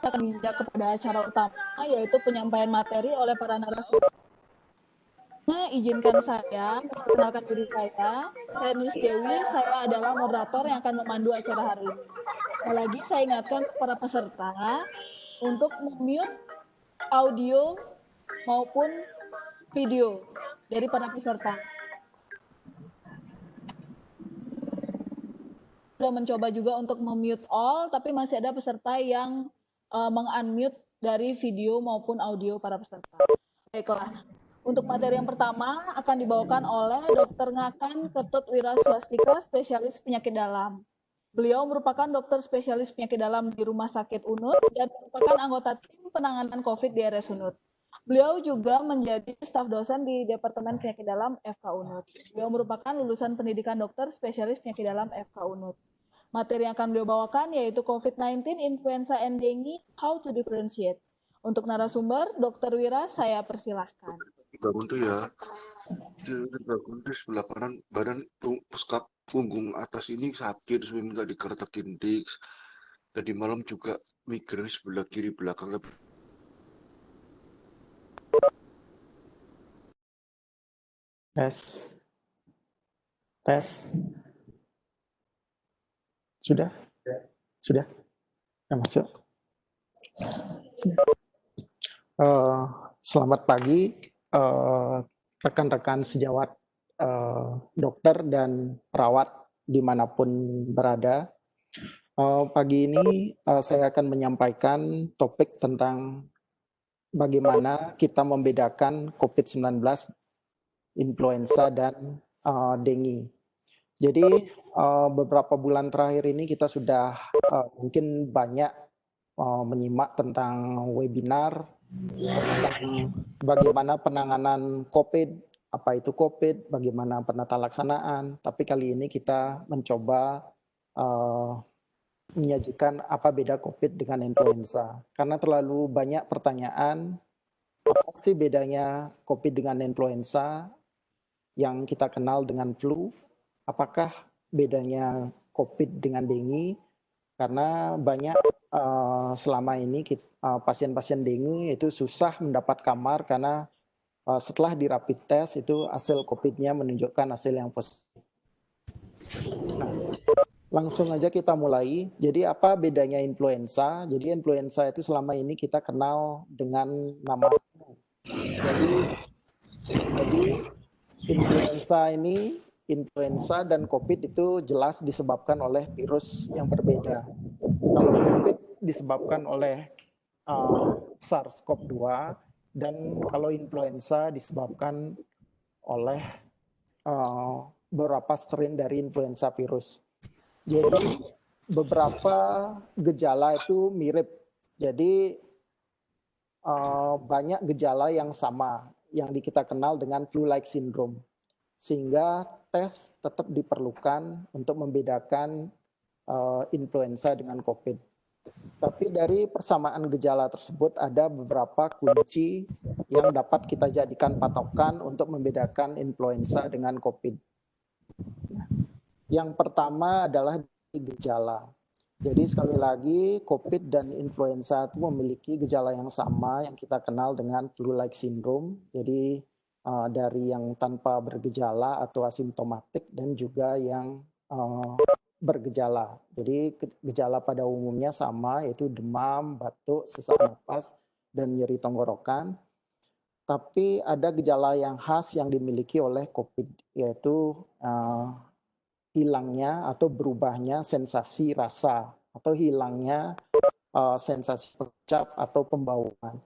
akan menginjak kepada acara utama, yaitu penyampaian materi oleh para narasumber. Nah, izinkan saya memperkenalkan diri saya. Saya Nus Dewi, saya adalah moderator yang akan memandu acara hari ini. Sekali lagi saya ingatkan para peserta untuk mute audio maupun video dari para peserta. Sudah mencoba juga untuk memute all, tapi masih ada peserta yang meng-unmute dari video maupun audio para peserta. Baiklah, untuk materi yang pertama akan dibawakan oleh Dr. Ngakan Ketut Wiraswastika, spesialis penyakit dalam. Beliau merupakan dokter spesialis penyakit dalam di Rumah Sakit UNUD dan merupakan anggota tim penanganan COVID di RS UNUD. Beliau juga menjadi staf dosen di Departemen Penyakit Dalam FK UNUD. Beliau merupakan lulusan pendidikan dokter spesialis penyakit dalam FK UNUD. Materi yang akan beliau bawakan yaitu COVID-19, influenza, and dengue, how to differentiate. Untuk narasumber, Dr. Wira, saya persilahkan. Bangun tuh ya, bangun di sebelah kanan, badan punggung atas ini sakit, terus minta dikertakin diks. Tadi malam juga migrain sebelah kiri belakang. Tes. Tes. Sudah? Sudah? Ya, masuk. Selamat pagi, rekan-rekan sejawat dokter dan perawat dimanapun berada. Pagi ini saya akan menyampaikan topik tentang bagaimana kita membedakan COVID-19, influenza, dan dengue. Jadi beberapa bulan terakhir ini kita sudah mungkin banyak menyimak tentang webinar tentang bagaimana penanganan COVID, apa itu COVID, bagaimana penata laksanaan. Tapi kali ini kita mencoba menyajikan apa beda COVID dengan influenza. Karena terlalu banyak pertanyaan, apa sih bedanya COVID dengan influenza yang kita kenal dengan flu? Apakah bedanya COVID dengan dengue? Karena banyak selama ini pasien-pasien dengue itu susah mendapat kamar karena setelah di rapid test itu hasil COVID-nya menunjukkan hasil yang positif. Nah, langsung aja kita mulai. Jadi apa bedanya influenza? Jadi influenza itu selama ini kita kenal dengan nama flu. Jadi influenza dan COVID itu jelas disebabkan oleh virus yang berbeda. Kalau COVID disebabkan oleh SARS-CoV-2 dan kalau influenza disebabkan oleh beberapa strain dari influenza virus. Jadi beberapa gejala itu mirip. Jadi banyak gejala yang sama yang kita kenal dengan flu-like syndrome. Sehingga tes tetap diperlukan untuk membedakan influenza dengan COVID. Tapi dari persamaan gejala tersebut ada beberapa kunci yang dapat kita jadikan patokan untuk membedakan influenza dengan COVID. Yang pertama adalah gejala. Jadi sekali lagi COVID dan influenza itu memiliki gejala yang sama yang kita kenal dengan flu-like syndrome. Jadi dari yang tanpa bergejala atau asimptomatik dan juga yang bergejala. Jadi gejala pada umumnya sama, yaitu demam, batuk, sesak napas, dan nyeri tenggorokan. Tapi ada gejala yang khas yang dimiliki oleh COVID, yaitu hilangnya atau berubahnya sensasi rasa atau hilangnya sensasi pengecap atau pembauan.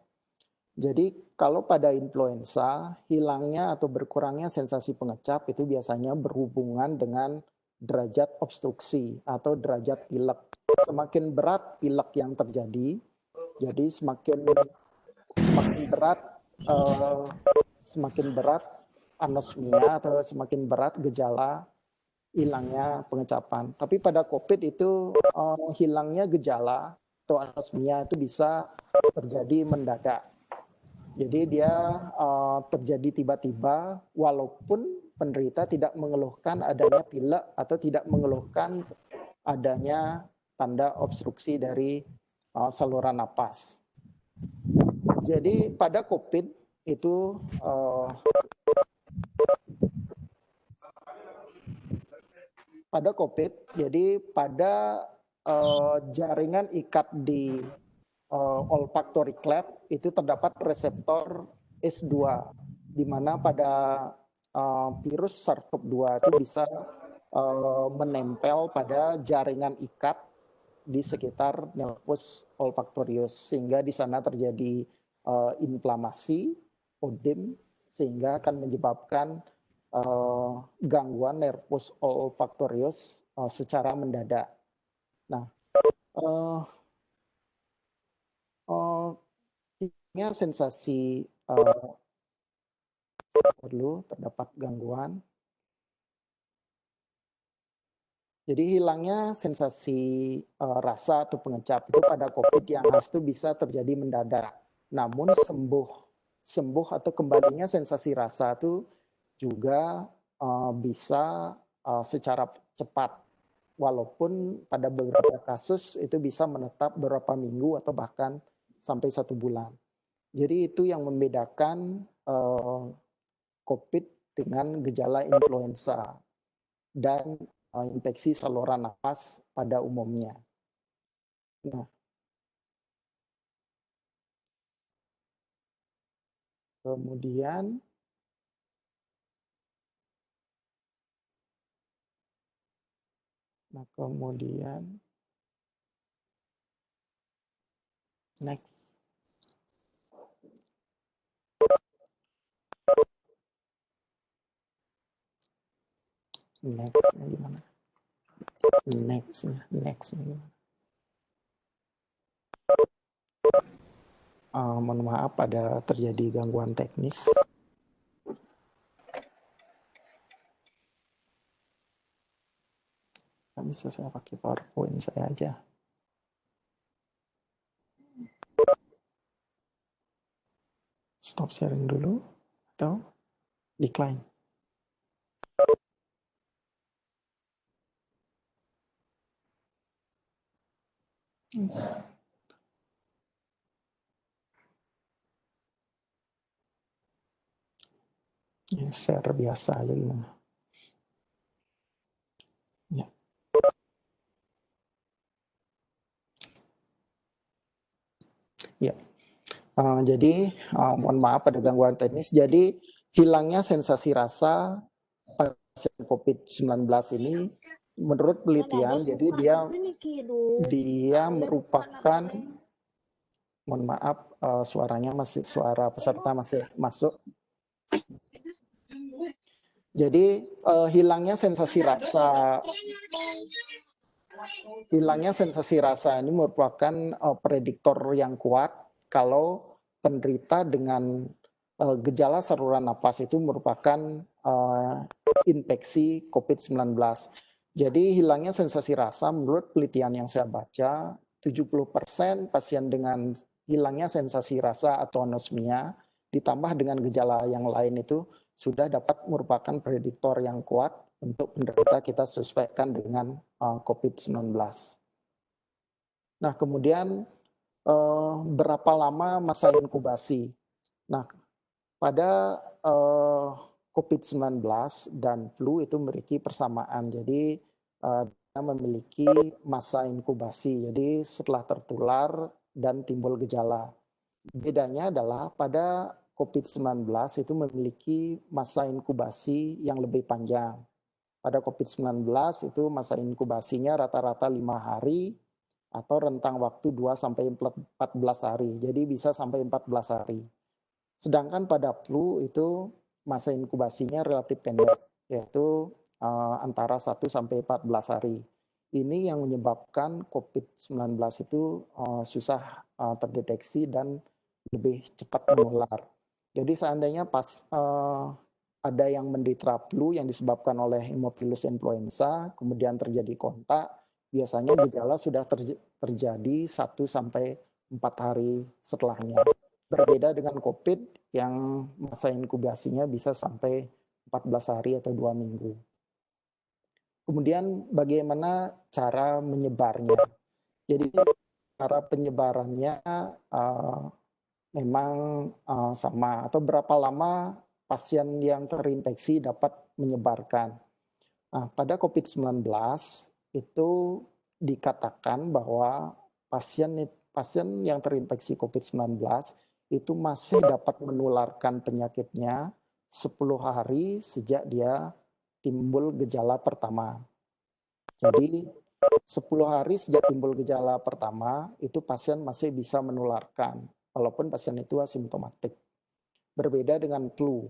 Jadi kalau pada influenza, hilangnya atau berkurangnya sensasi pengecap itu biasanya berhubungan dengan derajat obstruksi atau derajat pilek. Semakin berat pilek yang terjadi, jadi semakin berat anosmia atau semakin berat gejala hilangnya pengecapan. Tapi pada COVID itu hilangnya gejala atau anosmia itu bisa terjadi mendadak. Jadi dia terjadi tiba-tiba walaupun penderita tidak mengeluhkan adanya pilek atau tidak mengeluhkan adanya tanda obstruksi dari saluran napas. Jadi pada COVID itu jadi pada jaringan ikat di olfactory cleft itu terdapat reseptor S2, di mana pada virus SARS-CoV-2 itu bisa menempel pada jaringan ikat di sekitar nervus olfactorius, sehingga di sana terjadi inflamasi, odem, sehingga akan menyebabkan gangguan nervus olfactorius secara mendadak. Nah, sensasi perlu terdapat gangguan. Jadi hilangnya sensasi rasa atau pengecap itu pada COVID yang khas itu bisa terjadi mendadak. Namun sembuh atau kembalinya sensasi rasa itu juga bisa secara cepat. Walaupun pada beberapa kasus itu bisa menetap beberapa minggu atau bahkan sampai 1 bulan. Jadi itu yang membedakan COVID dengan gejala influenza dan infeksi saluran nafas pada umumnya. Nah, kemudian next. Nextnya gimana? Nextnya gimana? Mohon maaf, ada terjadi gangguan teknis. Nggak bisa saya pakai PowerPoint saya aja. Stop sharing dulu atau decline. Ya, share biasa aja gimana? Ya. Ya. Jadi mohon maaf ada gangguan teknis. Jadi hilangnya sensasi rasa pasien COVID-19 ini menurut penelitian, jadi dia merupakan, mohon maaf suaranya masih, suara peserta masih masuk. Jadi hilangnya sensasi rasa ini merupakan prediktor yang kuat kalau penderita dengan gejala saluran napas itu merupakan infeksi COVID-19. Jadi hilangnya sensasi rasa menurut penelitian yang saya baca, 70% pasien dengan hilangnya sensasi rasa atau anosmia ditambah dengan gejala yang lain itu sudah dapat merupakan prediktor yang kuat untuk penderita kita suspekkan dengan COVID-19. Nah, kemudian berapa lama masa inkubasi? Nah, pada COVID-19 dan flu itu memiliki persamaan. Jadi dia memiliki masa inkubasi. Jadi setelah tertular dan timbul gejala. Bedanya adalah pada COVID-19 itu memiliki masa inkubasi yang lebih panjang. Pada COVID-19 itu masa inkubasinya rata-rata 5 hari atau rentang waktu 2-14 hari. Jadi bisa sampai 14 hari. Sedangkan pada flu itu masa inkubasinya relatif pendek, yaitu antara 1-14 hari. Ini yang menyebabkan COVID-19 itu susah terdeteksi dan lebih cepat menular. Jadi seandainya pas ada yang menderita flu yang disebabkan oleh Haemophilus influenza, kemudian terjadi kontak, biasanya gejala sudah terjadi 1-4 hari setelahnya. Berbeda dengan COVID yang masa inkubasinya bisa sampai 14 hari atau 2 minggu. Kemudian bagaimana cara menyebarnya? Jadi cara penyebarannya memang sama, atau berapa lama pasien yang terinfeksi dapat menyebarkan. Nah, pada COVID-19 itu dikatakan bahwa pasien yang terinfeksi COVID-19 itu masih dapat menularkan penyakitnya 10 hari sejak dia timbul gejala pertama. Jadi 10 hari sejak timbul gejala pertama itu pasien masih bisa menularkan walaupun pasien itu asimptomatik. Berbeda dengan flu.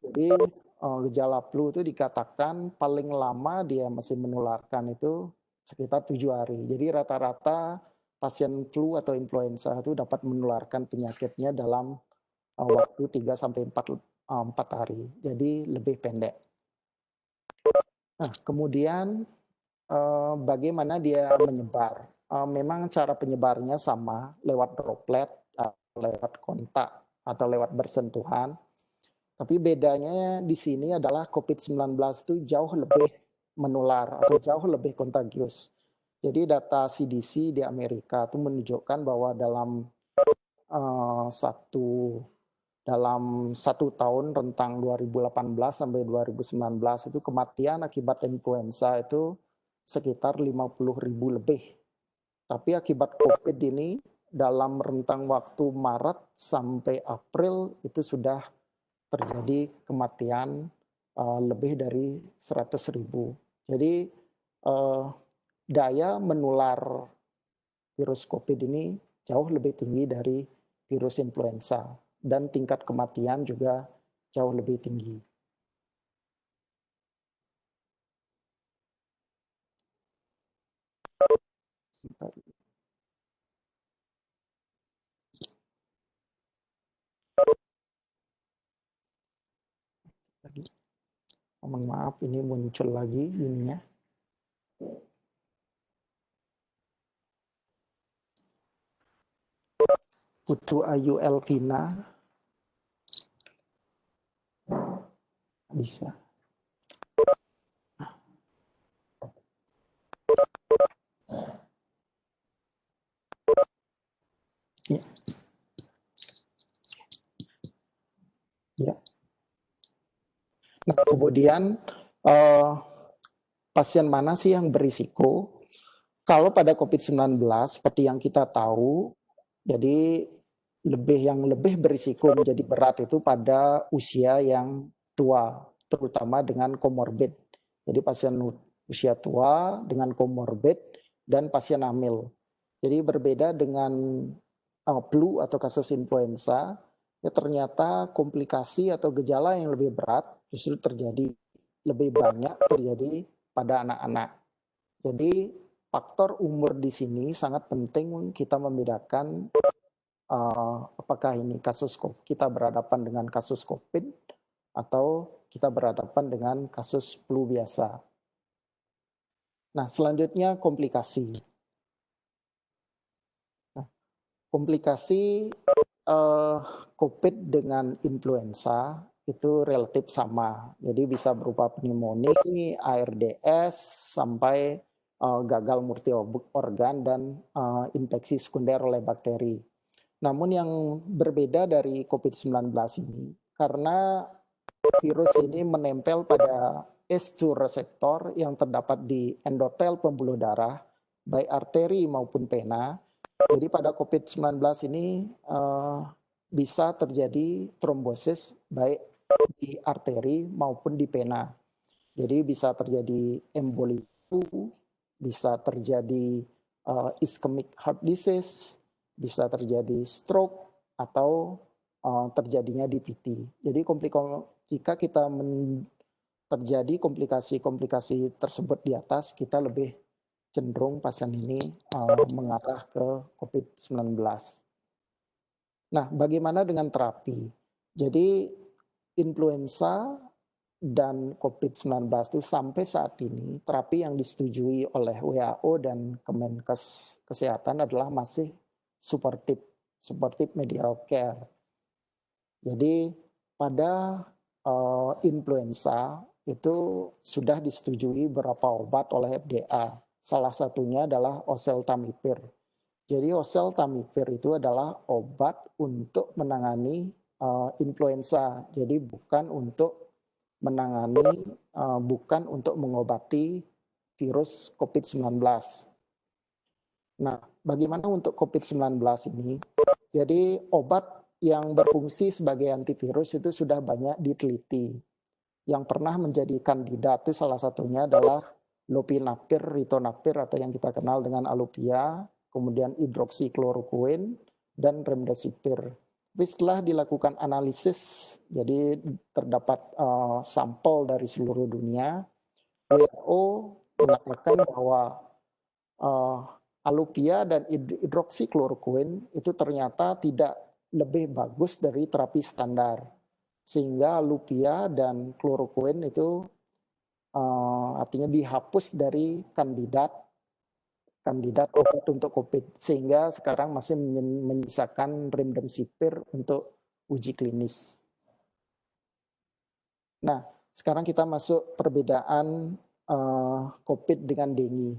Jadi gejala flu itu dikatakan paling lama dia masih menularkan itu sekitar 7 hari. Jadi rata-rata pasien flu atau influenza itu dapat menularkan penyakitnya dalam waktu 3 sampai 4 hari. Jadi lebih pendek. Nah, kemudian bagaimana dia menyebar? Memang cara penyebarnya sama, lewat droplet, lewat kontak, atau lewat bersentuhan. Tapi bedanya di sini adalah COVID-19 itu jauh lebih menular atau jauh lebih kontagius. Jadi data CDC di Amerika itu menunjukkan bahwa dalam satu tahun rentang 2018 sampai 2019 itu kematian akibat influenza itu sekitar 50.000 lebih. Tapi akibat COVID ini dalam rentang waktu Maret sampai April itu sudah terjadi kematian lebih dari 100.000. Jadi daya menular virus COVID ini jauh lebih tinggi dari virus influenza dan tingkat kematian juga jauh lebih tinggi. Lagi. Mohon maaf, ini muncul lagi ininya. Putu Ayu Elvina. Bisa. Ya. Ya. Nah, kemudian pasien mana sih yang berisiko? Kalau pada COVID-19 seperti yang kita tahu, jadi yang lebih berisiko menjadi berat itu pada usia yang tua, terutama dengan komorbid. Jadi pasien usia tua dengan komorbid dan pasien hamil. Jadi berbeda dengan flu atau kasus influenza, ya ternyata komplikasi atau gejala yang lebih berat justru lebih banyak terjadi pada anak-anak. Jadi faktor umur di sini sangat penting kita membedakan apakah ini kita berhadapan dengan kasus COVID atau kita berhadapan dengan kasus flu biasa. Nah, selanjutnya komplikasi. Nah, komplikasi COVID dengan influenza itu relatif sama. Jadi bisa berupa pneumonia, ARDS, sampai gagal multi organ dan infeksi sekunder oleh bakteri. Namun yang berbeda dari COVID-19 ini, karena virus ini menempel pada ACE2 reseptor yang terdapat di endotel pembuluh darah, baik arteri maupun vena. Jadi pada COVID-19 ini bisa terjadi trombosis baik di arteri maupun di vena. Jadi bisa terjadi emboli, bisa terjadi ischemic heart disease, bisa terjadi stroke atau terjadinya DVT. Jadi jika kita terjadi komplikasi-komplikasi tersebut di atas, kita lebih cenderung pasien ini mengarah ke COVID-19. Nah, bagaimana dengan terapi? Jadi influenza dan COVID-19 itu sampai saat ini terapi yang disetujui oleh WHO dan Kemenkes Kesehatan adalah masih supportive medical care. Jadi pada influenza itu sudah disetujui beberapa obat oleh FDA. Salah satunya adalah oseltamivir. Jadi oseltamivir itu adalah obat untuk menangani influenza. Jadi bukan untuk menangani, bukan untuk mengobati virus COVID-19. Nah, bagaimana untuk COVID-19 ini? Jadi obat yang berfungsi sebagai antivirus itu sudah banyak diteliti. Yang pernah menjadi kandidat itu salah satunya adalah lopinavir, ritonavir atau yang kita kenal dengan Aluvia, kemudian hidroksikloroquine dan remdesivir. Tapi setelah dilakukan analisis, jadi terdapat sampel dari seluruh dunia, WHO mengatakan bahwa Aluvia dan hidroksikloroquine itu ternyata tidak lebih bagus dari terapi standar. Sehingga Aluvia dan kloroquine itu artinya dihapus dari kandidat obat untuk COVID. Sehingga sekarang masih menyisakan remdesivir untuk uji klinis. Nah, sekarang kita masuk perbedaan COVID dengan dengue.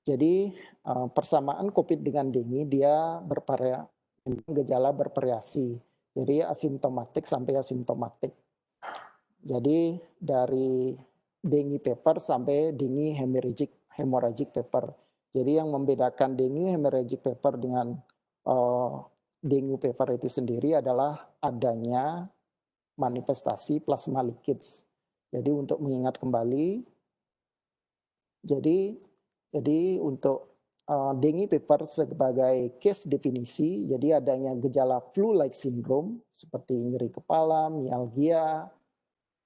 Jadi persamaan COVID dengan dengue dia gejala bervariasi. Jadi asimptomatik sampai asimptomatik. Jadi dari dengue fever sampai dengue hemorrhagic fever. Jadi yang membedakan dengue hemorrhagic fever dengan dengue fever itu sendiri adalah adanya manifestasi plasma leakage. Jadi untuk mengingat kembali, jadi untuk dengue fever sebagai case definisi, jadi adanya gejala flu-like syndrome seperti nyeri kepala, mialgia.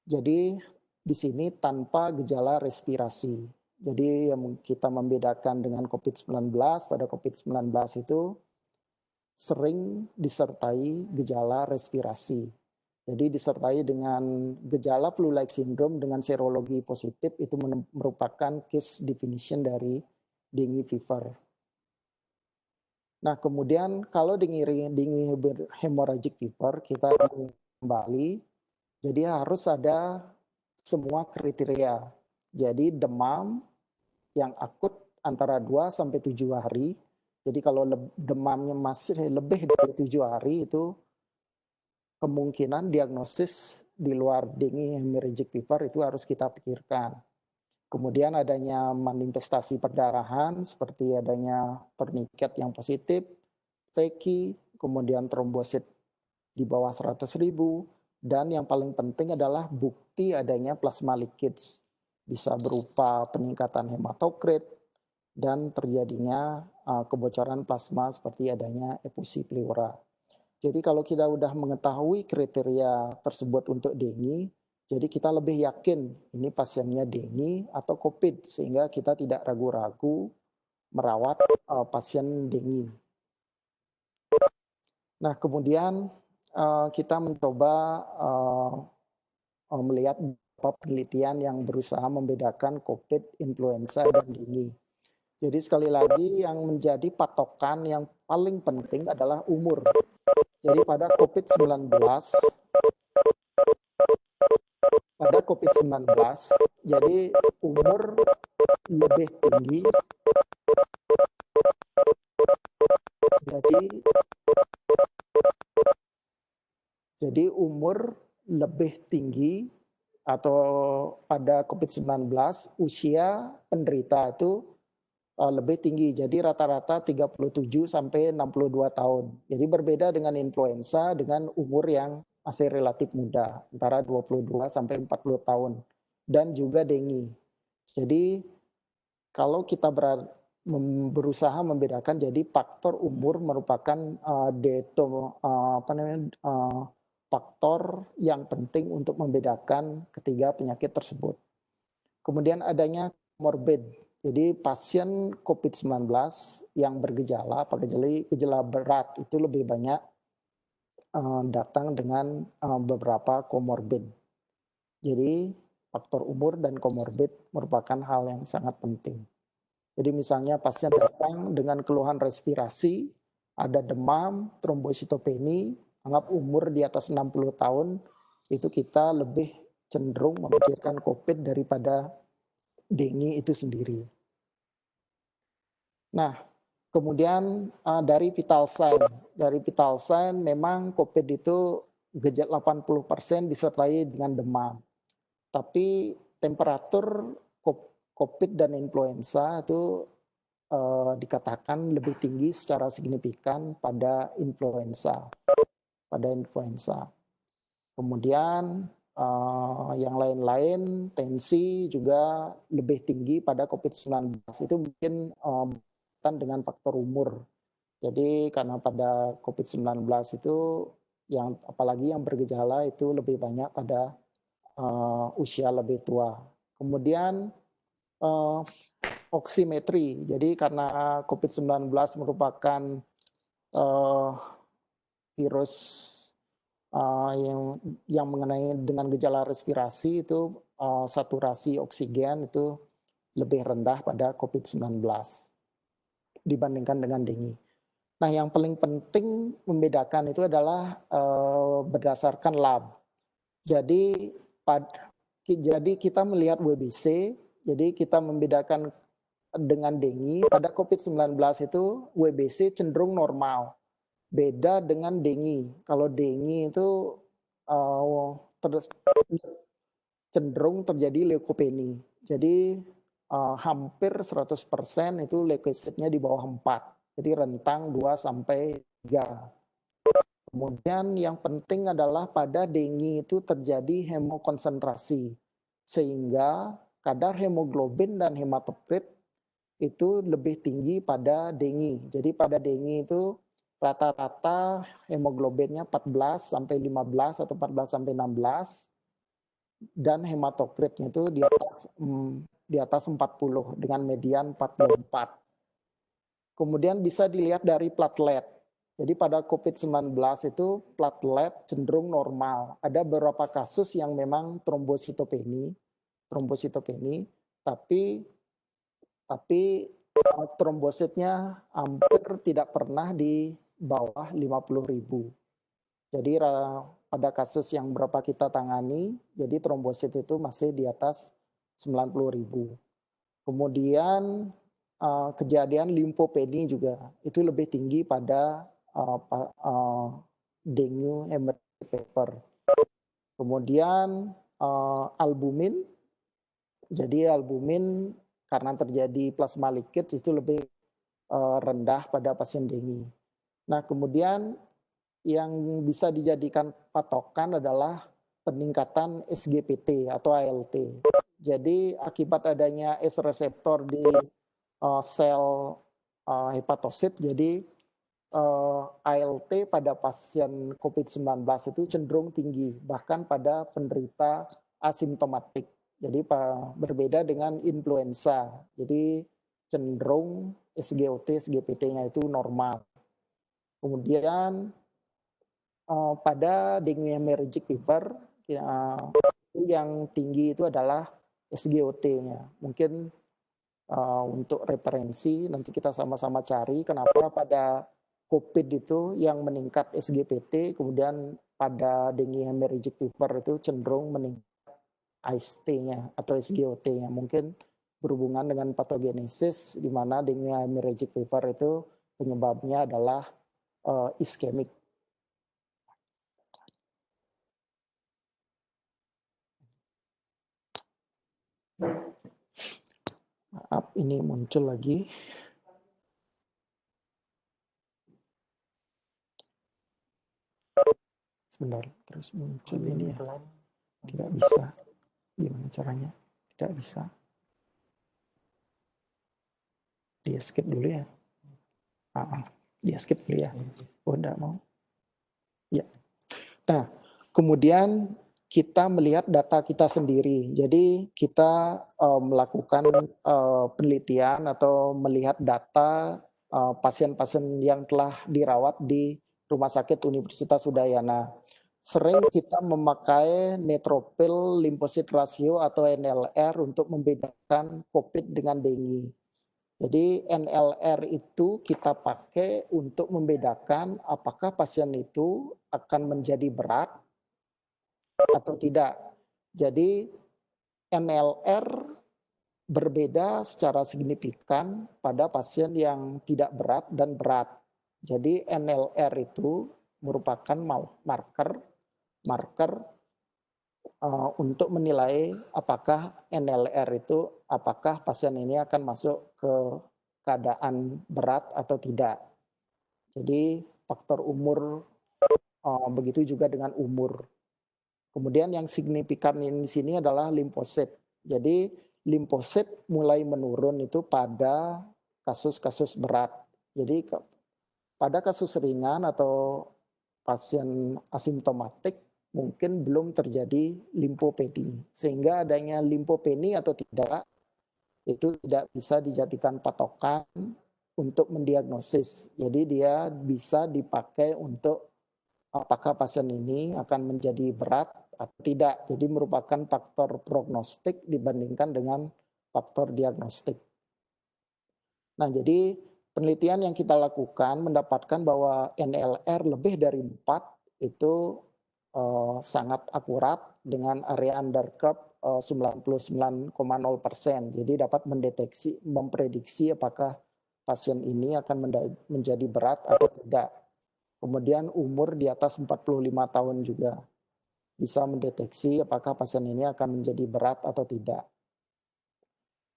Jadi di sini tanpa gejala respirasi. Jadi yang kita membedakan dengan COVID-19, pada COVID-19 itu sering disertai gejala respirasi. Jadi disertai dengan gejala flu-like syndrome dengan serologi positif itu merupakan case definition dari dengue fever. Nah, kemudian kalau dengue hemorrhagic fever kita kembali, jadi harus ada semua kriteria. Jadi demam yang akut antara 2 sampai 7 hari. Jadi kalau demamnya masih lebih dari 7 hari itu kemungkinan diagnosis di luar dengue hemorrhagic fever itu harus kita pikirkan. Kemudian adanya manifestasi perdarahan seperti adanya tourniquet yang positif, teki, kemudian trombosit di bawah 100.000, dan yang paling penting adalah bukti adanya plasma leakage. Bisa berupa peningkatan hematokrit dan terjadinya kebocoran plasma seperti adanya efusi pleura. Jadi kalau kita sudah mengetahui kriteria tersebut untuk dengue, jadi kita lebih yakin ini pasiennya dengue atau COVID, sehingga kita tidak ragu-ragu merawat pasien dengue. Nah, kemudian kita mencoba melihat beberapa penelitian yang berusaha membedakan COVID, influenza, dan dengue. Jadi sekali lagi yang menjadi patokan yang paling penting adalah umur. Jadi pada COVID-19, jadi umur lebih tinggi, jadi umur lebih tinggi atau pada COVID-19 usia penderita itu lebih tinggi. Jadi rata-rata 37 sampai 62 tahun. Jadi berbeda dengan influenza dengan umur yang masih relatif muda, antara 22 sampai 40 tahun. Dan juga dengue. Jadi kalau kita berusaha membedakan, jadi faktor umur merupakan faktor yang penting untuk membedakan ketiga penyakit tersebut. Kemudian adanya comorbid. Jadi pasien COVID-19 yang bergejala, gejala berat itu lebih banyak datang dengan beberapa comorbid. Jadi faktor umur dan comorbid merupakan hal yang sangat penting. Jadi misalnya pasien datang dengan keluhan respirasi, ada demam, trombositopeni, anggap umur di atas 60 tahun, itu kita lebih cenderung memikirkan COVID daripada dengue itu sendiri. Nah, Kemudian dari vital sign memang COVID itu gejala 80% disertai dengan demam. Tapi temperatur COVID dan influenza itu dikatakan lebih tinggi secara signifikan pada influenza. Kemudian yang lain-lain, tensi juga lebih tinggi pada COVID-19. Itu mungkin dengan faktor umur. Jadi karena pada COVID-19 itu apalagi yang bergejala itu lebih banyak pada usia lebih tua. Kemudian oksimetri. Jadi karena COVID-19 merupakan virus yang mengenai dengan gejala respirasi itu saturasi oksigen itu lebih rendah pada COVID-19 dibandingkan dengan dengue. Nah, yang paling penting membedakan itu adalah berdasarkan lab. Jadi kita melihat WBC, jadi kita membedakan dengan dengue. Pada COVID-19 itu WBC cenderung normal, beda dengan dengue. Kalau dengue itu cenderung terjadi leukopeni. Jadi hampir 100% itu leukositnya di bawah 4. Jadi rentang 2 sampai 3. Kemudian yang penting adalah pada dengue itu terjadi hemokonsentrasi. Sehingga kadar hemoglobin dan hematokrit itu lebih tinggi pada dengue. Jadi pada dengue itu rata-rata hemoglobinnya 14 sampai 15 atau 14 sampai 16 dan hematokritnya itu di atas 40 dengan median 44. Kemudian bisa dilihat dari platelet. Jadi pada COVID-19 itu platelet cenderung normal. Ada beberapa kasus yang memang trombositopeni, tapi trombositnya hampir tidak pernah di bawah 50.000. Jadi pada kasus yang berapa kita tangani, jadi trombosit itu masih di atas 90.000. Kemudian kejadian limfopeni juga itu lebih tinggi pada dengue hemorrhagic fever. Kemudian albumin, jadi albumin karena terjadi plasma leakage itu lebih rendah pada pasien dengue. Nah, kemudian yang bisa dijadikan patokan adalah peningkatan SGPT atau ALT. Jadi akibat adanya S reseptor di sel hepatosit, jadi ALT pada pasien COVID-19 itu cenderung tinggi, bahkan pada penderita asimptomatik. Jadi berbeda dengan influenza, jadi cenderung SGOT, SGPT-nya itu normal. Kemudian pada dengue hemorrhagic fever yang tinggi itu adalah SGOT-nya. Mungkin untuk referensi nanti kita sama-sama cari kenapa pada COVID itu yang meningkat SGPT, kemudian pada dengue hemorrhagic fever itu cenderung meningkat AST-nya atau SGOT-nya. Mungkin berhubungan dengan patogenesis, di mana dengue hemorrhagic fever itu penyebabnya adalah iskemik. Maaf, ini muncul lagi. Sebentar, terus muncul ini ya. Tidak bisa. Gimana caranya? Tidak bisa. Dia skip dulu ya. Dia skip dulu ya. Oh, enggak mau. Ya. Nah, kemudian kita melihat data kita sendiri. Jadi kita melakukan penelitian atau melihat data pasien-pasien yang telah dirawat di Rumah Sakit Universitas Udayana. Sering kita memakai neutrophil lymphocyte ratio atau NLR untuk membedakan COVID dengan dengue. Jadi NLR itu kita pakai untuk membedakan apakah pasien itu akan menjadi berat atau tidak. Jadi NLR berbeda secara signifikan pada pasien yang tidak berat dan berat. Jadi NLR itu merupakan marker untuk menilai apakah NLR itu apakah pasien ini akan masuk ke keadaan berat atau tidak. Jadi faktor umur, begitu juga dengan umur. Kemudian yang signifikan di sini adalah limfosit. Jadi limfosit mulai menurun itu pada kasus-kasus berat. Jadi pada kasus ringan atau pasien asimptomatik mungkin belum terjadi limfopeni. Sehingga adanya limfopeni atau tidak itu tidak bisa dijadikan patokan untuk mendiagnosis. Jadi dia bisa dipakai untuk apakah pasien ini akan menjadi berat atau tidak. Jadi merupakan faktor prognostik dibandingkan dengan faktor diagnostik. Nah, jadi penelitian yang kita lakukan mendapatkan bahwa NLR lebih dari 4 itu sangat akurat dengan area undercurve 99,0%. Jadi dapat memprediksi apakah pasien ini akan menjadi berat atau tidak. Kemudian umur di atas 45 tahun juga bisa mendeteksi apakah pasien ini akan menjadi berat atau tidak.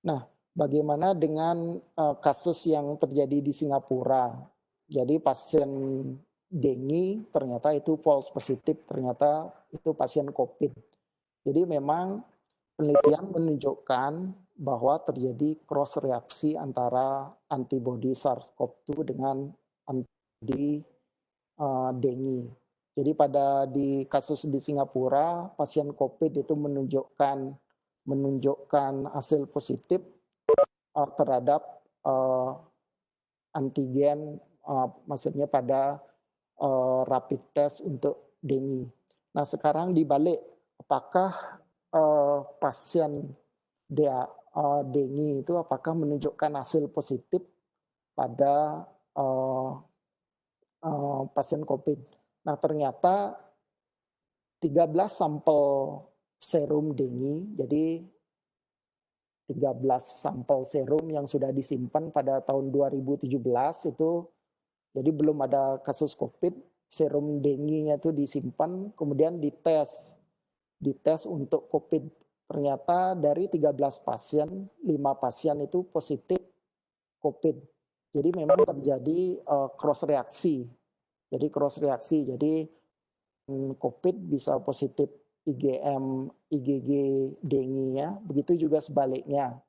Nah, bagaimana dengan kasus yang terjadi di Singapura? Jadi pasien dengue ternyata itu false positif, ternyata itu pasien COVID. Jadi memang penelitian menunjukkan bahwa terjadi cross reaksi antara antibodi SARS-CoV-2 dengan antibodi dengue. Jadi di kasus di Singapura, pasien COVID itu menunjukkan hasil positif terhadap antigen, maksudnya pada rapid test untuk dengue. Nah, sekarang dibalik, apakah pasien dengue itu apakah menunjukkan hasil positif pada pasien COVID? Nah, ternyata 13 sampel serum dengue, jadi 13 sampel serum yang sudah disimpan pada tahun 2017 itu, jadi belum ada kasus COVID, serum dengue-nya itu disimpan, kemudian dites untuk COVID. Ternyata dari 13 pasien, 5 pasien itu positif COVID. Jadi memang terjadi cross reaksi. Jadi COVID bisa positif IgM, IgG, dengue ya. Begitu juga sebaliknya.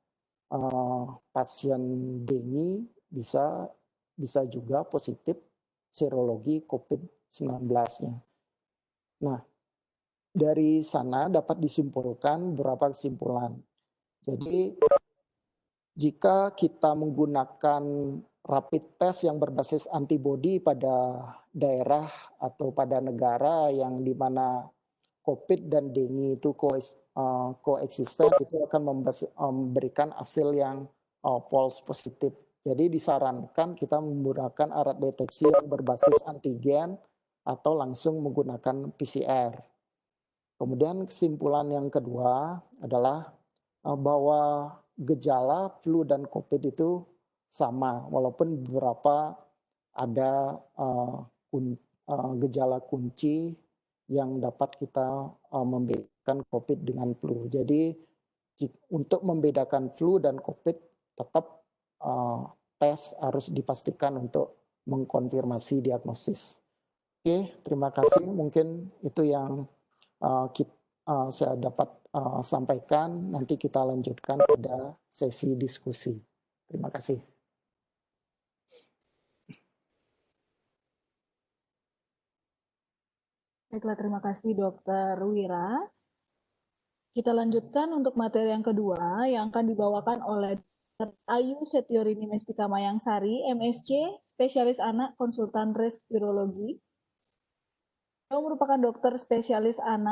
Pasien dengue bisa juga positif serologi COVID-19-nya. Nah, dari sana dapat disimpulkan beberapa kesimpulan. Jadi, jika kita menggunakan rapid test yang berbasis antibodi pada daerah atau pada negara yang di mana COVID dan dengue itu koeksisten, itu akan memberikan hasil yang false positif. Jadi disarankan kita menggunakan alat deteksi yang berbasis antigen atau langsung menggunakan PCR. Kemudian kesimpulan yang kedua adalah bahwa gejala flu dan COVID itu sama, walaupun beberapa ada gejala kunci yang dapat kita membedakan COVID dengan flu. Jadi untuk membedakan flu dan COVID tetap tes harus dipastikan untuk mengkonfirmasi diagnosis. Oke, terima kasih. Mungkin itu yang saya dapat sampaikan. Nanti kita lanjutkan pada sesi diskusi. Terima kasih. Baiklah, terima kasih Dr. Wira. Kita lanjutkan untuk materi yang kedua yang akan dibawakan oleh Dr. Ayu Setiorini Mestika Mayangsari, MSc, spesialis anak, konsultan respirologi. Beliau merupakan dokter spesialis anak